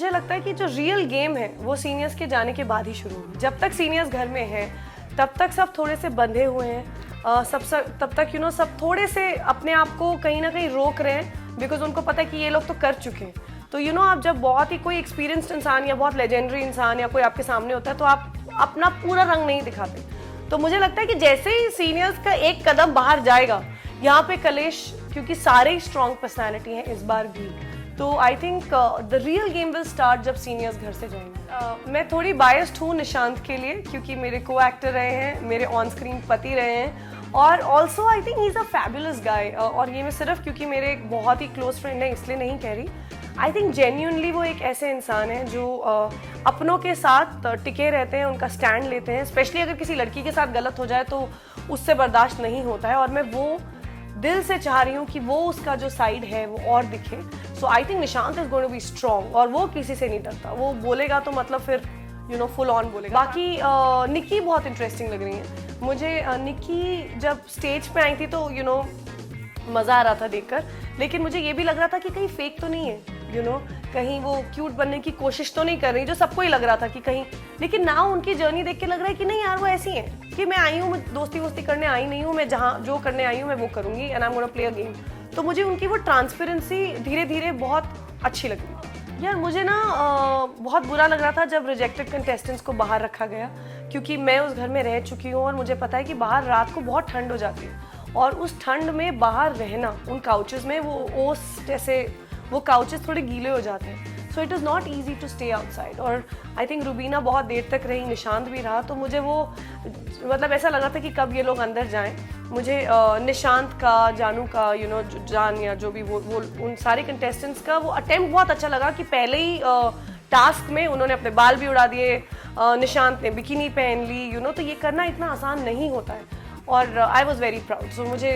मुझे लगता है कि जो रियल गेम है वो सीनियर्स के जाने के बाद ही शुरू होगी। जब तक सीनियर्स घर में है तब तक सब थोड़े से बंधे हुए हैं, तब तक सब थोड़े से अपने आप को कहीं ना कहीं रोक रहे हैं, बिकॉज उनको पता है कि ये लोग तो कर चुके हैं। तो आप जब बहुत ही कोई एक्सपीरियंस्ड इंसान या बहुत लेजेंडरी इंसान या कोई आपके सामने होता है तो आप अपना पूरा रंग नहीं दिखाते। तो मुझे लगता है कि जैसे ही सीनियर्स का एक कदम बाहर जाएगा, यहाँ पे कलेश, क्योंकि सारे ही स्ट्रॉन्ग पर्सनैलिटी हैं इस बार भी, तो I think the real game will start जब सीनियर्स घर से जाएंगे। मैं थोड़ी बायस्ड हूँ निशांत के लिए, क्योंकि मेरे को एक्टर रहे हैं, मेरे ऑन स्क्रीन पति रहे हैं, और also I think he is a fabulous guy. और ये मैं सिर्फ क्योंकि मेरे एक बहुत ही क्लोज फ्रेंड है इसलिए नहीं कह रही। आई थिंक जेन्यूनली वो एक ऐसे इंसान हैं जो अपनों के साथ टिके रहते हैं, उनका स्टैंड लेते हैं। स्पेशली अगर किसी लड़की के साथ गलत हो जाए तो उससे बर्दाश्त नहीं होता है, और मैं वो दिल से चाह रही हूँ कि वो उसका जो साइड है वो और दिखे। So I think Nishant is going to be strong, और वो किसी से नहीं डरता। वो बोलेगा तो मतलब फिर फुल ऑन बोलेगा। बाकी निक्की बहुत इंटरेस्टिंग लग रही है मुझे। निक्की जब स्टेज पे आई थी तो मज़ा आ रहा था देखकर, लेकिन मुझे ये भी लग रहा था कि कहीं फेक तो नहीं है, कहीं वो क्यूट बनने की कोशिश तो नहीं कर रही, जो सबको ही लग रहा था कि कहीं। लेकिन ना उनकी जर्नी देख के लग रहा है कि नहीं यार, वो ऐसी है कि मैं आई हूँ, मैं दोस्ती वोस्ती करने आई नहीं हूँ, मैं जहाँ जो करने आई हूँ मैं वो करूँगी, and I am gonna play a game. तो मुझे उनकी वो ट्रांसपेरेंसी धीरे धीरे बहुत अच्छी लगी। यार मुझे ना बहुत बुरा लग रहा था जब रिजेक्टेड कंटेस्टेंट्स को बाहर रखा गया, क्योंकि मैं उस घर में रह चुकी हूँ और मुझे पता है कि बाहर रात को बहुत ठंड हो जाती है, और उस ठंड में बाहर रहना उन काउचेस में, वो ओस जैसे वो काउचेस थोड़े गीले हो जाते हैं। So it is not easy to stay outside. और आई थिंक रुबीना बहुत देर तक रही, निशांत भी रहा, तो मुझे वो मतलब ऐसा लगा था कि कब ये लोग अंदर जाएं। मुझे निशांत का, जानू का, जान या जो भी वो उन सारे कंटेस्टेंट्स का वो अटेम्प्ट बहुत अच्छा लगा कि पहले ही टास्क में उन्होंने अपने बाल भी उड़ा दिए, निशांत ने बिकिनी पहन ली, तो ये करना इतना आसान नहीं होता है, और आई वॉज वेरी प्राउड। सो मुझे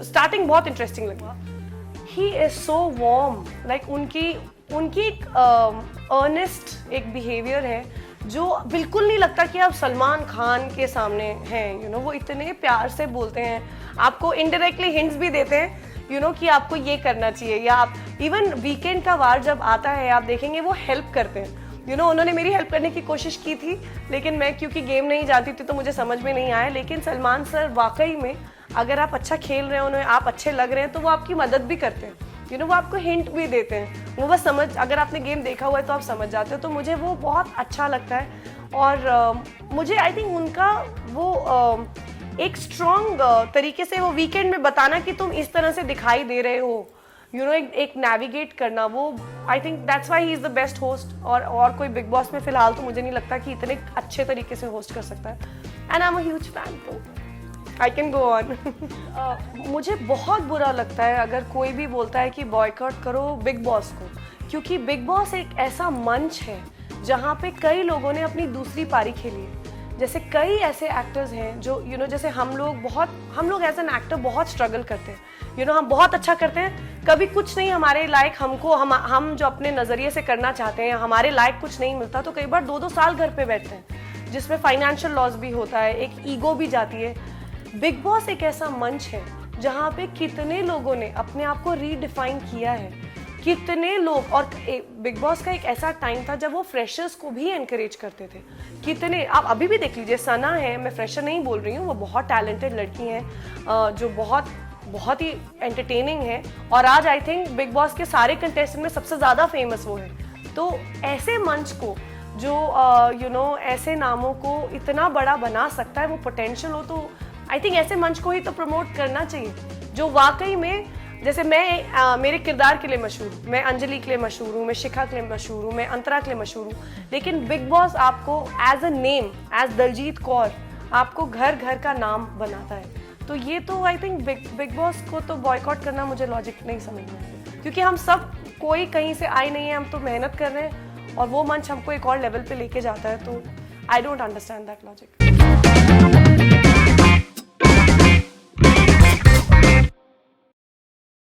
स्टार्टिंग बहुत इंटरेस्टिंग लगा। He is so warm, like उनकी एक अर्नेस्ट एक बिहेवियर है जो बिल्कुल नहीं लगता कि आप सलमान खान के सामने हैं। वो इतने प्यार से बोलते हैं, आपको इनडायरेक्टली हिंट्स भी देते हैं कि आपको ये करना चाहिए, या आप इवन वीकेंड का वार जब आता है आप देखेंगे वो हेल्प करते हैं। उन्होंने मेरी हेल्प करने की कोशिश की थी, लेकिन मैं क्योंकि गेम नहीं जानती थी तो मुझे समझ में नहीं आया। लेकिन सलमान सर वाकई में, अगर आप अच्छा खेल रहे हैं, आप अच्छे लग रहे हैं, तो वो आपकी मदद भी करते हैं, वो आपको हिंट भी देते हैं। वो बस अगर आपने गेम देखा हुआ है तो आप समझ जाते हो। तो मुझे वो बहुत अच्छा लगता है, और मुझे आई थिंक उनका वो एक स्ट्रॉन्ग तरीके से वो वीकेंड में बताना कि तुम इस तरह से दिखाई दे रहे हो, एक नेविगेट करना, वो I think that's why he is the best host. और कोई बिग बॉस में फिलहाल तो मुझे नहीं लगता कि इतने अच्छे तरीके से होस्ट कर सकता है, and I am a huge fan, तो आई कैन गो ऑन। मुझे बहुत बुरा लगता है अगर कोई भी बोलता है कि बॉयकॉट करो बिग बॉस को, क्योंकि बिग बॉस एक ऐसा मंच है जहाँ पे कई लोगों ने अपनी दूसरी पारी खेली है। जैसे कई ऐसे एक्टर्स हैं जो जैसे हम लोग एज एन एक्टर बहुत स्ट्रगल करते हैं, हम बहुत अच्छा करते हैं, कभी कुछ नहीं हमारे लायक, हम जो अपने नज़रिए से करना चाहते हैं हमारे लायक कुछ नहीं मिलता, तो कई बार 2-2 साल घर पे बैठते हैं, जिसमें फाइनेंशियल लॉस भी होता है, एक ईगो भी जाती है। बिग बॉस एक ऐसा मंच है जहाँ पे कितने लोगों ने अपने आप को रीडिफाइन किया है, कितने लोग, और बिग बॉस का एक ऐसा टाइम था जब वो फ्रेशर्स को भी एनकरेज करते थे। कितने, आप अभी भी देख लीजिए, सना है, मैं फ्रेशर नहीं बोल रही हूँ, वो बहुत टैलेंटेड लड़की हैं जो बहुत ही एंटरटेनिंग है, और आज आई थिंक बिग बॉस के सारे कंटेस्टेंट में सबसे ज़्यादा फेमस वो है। तो ऐसे मंच को जो ऐसे नामों को इतना बड़ा बना सकता है, वो पोटेंशियल हो, तो आई थिंक ऐसे मंच को ही तो प्रमोट करना चाहिए, जो वाकई में, जैसे मैं मेरे किरदार के लिए मशहूर हूँ, मैं अंजलि के लिए मशहूर हूँ, मैं शिखा के लिए मशहूर हूँ, मैं अंतरा के लिए मशहूर हूँ, लेकिन बिग बॉस आपको as a name, as Daljeet Kaur, आपको घर घर का नाम बनाता है। तो ये तो आई थिंक बिग बॉस को तो बॉयकॉट करना मुझे लॉजिक नहीं समझ में आता, क्योंकि हम सब कोई कहीं से आए नहीं है, हम तो मेहनत कर रहे हैं, और वो मंच हमको एक और लेवल पे लेके जाता है, तो I don't understand that logic.